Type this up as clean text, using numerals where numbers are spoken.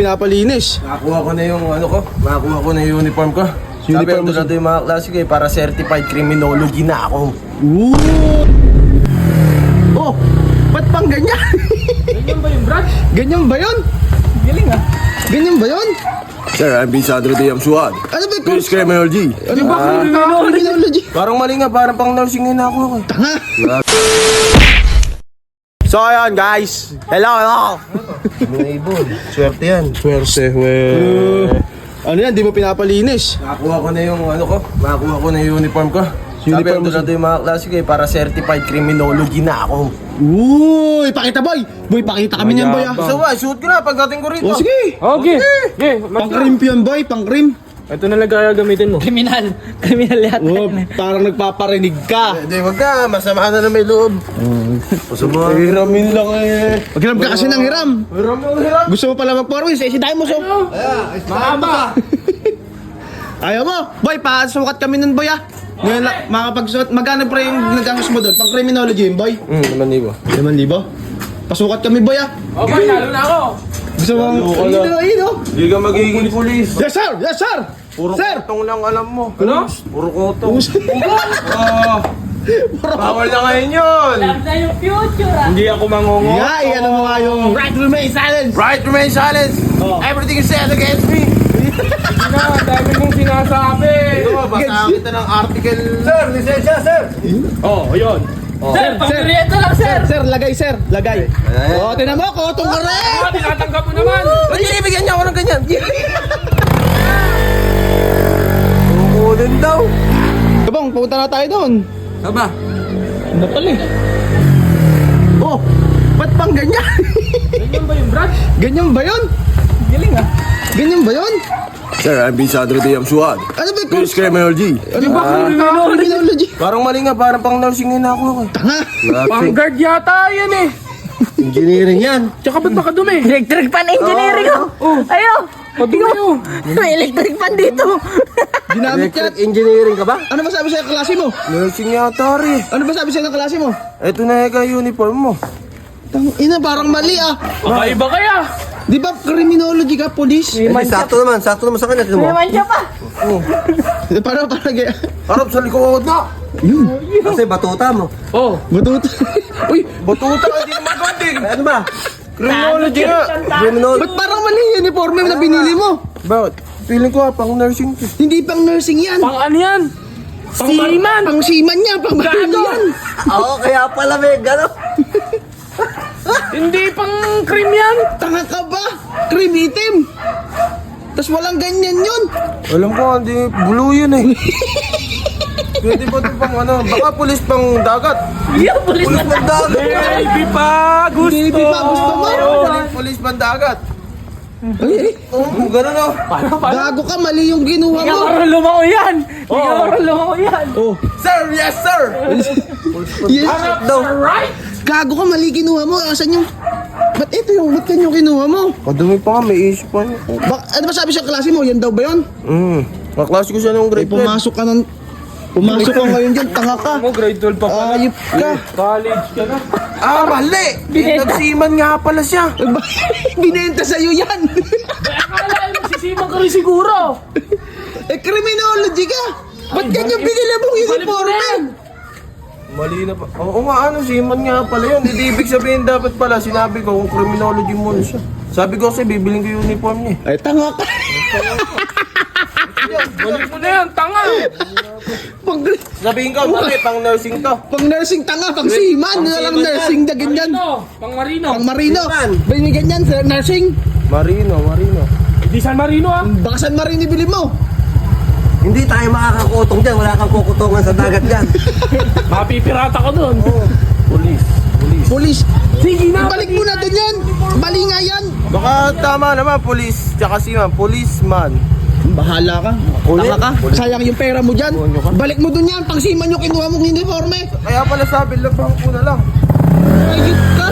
Pinapalinis. Nakakuha ko na yung ano ko, nakakuha ko na yung uniform ko. Sabi Uniform ko na yung mga klase ko para certified criminology na ako. Ooh! Oh, ba't pang ganyan? Ganyan ba yung Brad? Ganyan ba yun? Galing ah. Ganyan ba yun? Sir, I'm Sandro de Amsuad. Ano ba yung Police criminology. Ano ba? Criminology. Parang mali nga, parang pang nursing nga na ako. Tanga. So ayun guys, hello. Ibon, swerte yan. Swerte, ano yan, di mo pinapalinis? Nakakuha ko na yung ano ko, nakakuha ko na yung uniform ko. Sabi Uniform ko na yung mga klase ko para certified criminology na ako. Uy, pakita boy. Boy, pakita kami niyan boy ah. So shoot ko na pagdating ko rito. Oh, sige. Okay. Okay. Pang-cream yan boy, pang-cream. Ito na lang gagamitin mo. Kriminal yata. Oh, parang nagpaparinig ka. Hindi, wag ka, masama na may loob. Masama. Hiramin lang eh. Paghiram ka kasi ng hiram. Hiram. Gusto mo pala mag-forward, eh, si Daimo so. Mahaba. Ayaw mo. Boy, pasukat kami nun boy ah. Ngayon lang, makapagsukat. Magkano pa yung nagkakos mo doon? Pang criminology yun boy? 5,000. 5,000? Pasukat kami boy ah. Okay, lalo na ako. Gusto mo? Ayun oh. Hindi ka magiging pulis. Yes sir! Yes sir! Puro Sir! kotong lang alam mo. Ano? Puro kotong. Bawal na ngayon yun. Na yung future ah. Hindi ako mangongo. Yeah, ano mo nga yung right to remain silent. Right to remain silent. Oh. Everything is said against me. Hindi na, dami mong sinasabi. Ito, basa kita ng article. Sir, lisensya, sir. Oh, yun. Sir, pangkriyeto lang sir. Sir, lagay sir, lagay. Oh, tinan mo, kotong ka rin. Oh, tinatanggap mo naman. Ba't ibigyan niya ako ng ganyan? Kukunin daw. Kabang, pupunta na tayo doon. Aba, Ano pala eh? Oh, ba't pang ganyan? Ganyan ba yung Brad? Ganyan ba yun? Galing ah. Ganyan ba yun? Sir, I'm Sandro de Amsuad. Ano ba yung Police criminology. Ano ba? Criminology. Parang mali nga, parang pang nursing nga na ako. Tanga. Pang-guard yata yan eh. Engineering yan. Tsaka ba't makadumi? Electric fan engineering oh. Ayo. Padumi oh. May electric fan dito. Ginamit yan. Engineering ka ba? Ano ba sabi sa'yo ng klase mo? Nursing yata rin. Ano ba sabi sa'yo ng klase mo? Ito na yung uniform mo. Ina, parang mali ah. Kakaiba kaya. Di ba criminology ka, police? Sakto naman sa kanya. Tignan May mancha pa. Para kaya. Harap sa likod na. Kasi batuta mo. Oh. Butut. Uy, Batuta, hindi naman ganding. Ano ba? Criminology nga. Criminology. ba't parang mali yung uniforme na binili mo? Bakit? Feeling ko pang nursing to. Hindi pang nursing yan. Pang ano yan? Pang-mariman. Pang seaman yan, pang baril yan. Oo, kaya pala may gano'n. Hindi pang-cream yan. Tanga ka ba? Cream itim. Tapos walang ganyan yun. Alam ko, hindi. Blue yun eh. Pwede ba ito pang ano? Baka pulis pang dagat. Yung pulis Pulis pang dagat. Baby pa. Gusto. Baby pa, gusto mo? Pulis pang dagat. Ay, Oo, gano'n o. gago ka, mali yung ginuha Hindi ka mo. marunong lumango yan. Hindi ka marunong lumango yan. Oh, Sir, yes sir. yes. Daw. Right. Gago ka, mali kinuha mo. Asan yung... Ba't ito yung... Ba't yan yung kinuha mo? Kadumi pa nga, may issue pa niya. Ano ba sabi sa klase mo? Yan daw ba yun? Kaklase ko siya nung Ay, grade 12. pumasok ka ng... Pumasok ka ngayon dyan, tanga ka. Mo grade 12 pa pala. Ayop ka. College ka na. Mali! Binenta. Nagsiman nga pala siya. Binenta sa'yo yan. Akala mo sisiman ka rin siguro. Eh, criminology ka. Ba't ganyan binila mong uniforme? Mali na pa. Oo nga, siman nga pala yun. Hindi ibig sabihin dapat pala, sinabi ko kung criminology mo na siya. Sabi ko kasi, bibiling ko yung uniform niya. Ay, tanga ka. Balik mo na yan, tanga. Sabihin ko, bakit pang nursing to? Pang nursing tanga, pang seaman. Ano lang nursing na ganyan. Marino. Pang Marino. Pang marino. Seaman. May ganyan sa nursing. Marino. Hindi San Marino ah. Baka San Marino ibili mo. Hindi tayo makakakutong dyan. Wala kang kukutungan sa dagat dyan. Mapipirata ka doon. Police. Sige na. Ibalik mo na doon yan. Mali nga yan. Baka tama naman, police, tsaka seaman, policeman. Bahala ka. Tanga ka. Sayang yung pera mo dyan. Balik mo doon yan. Pang seaman yung kinuha mong uniforme. Kaya pala sabi, labang ko na lang. Ayop ka.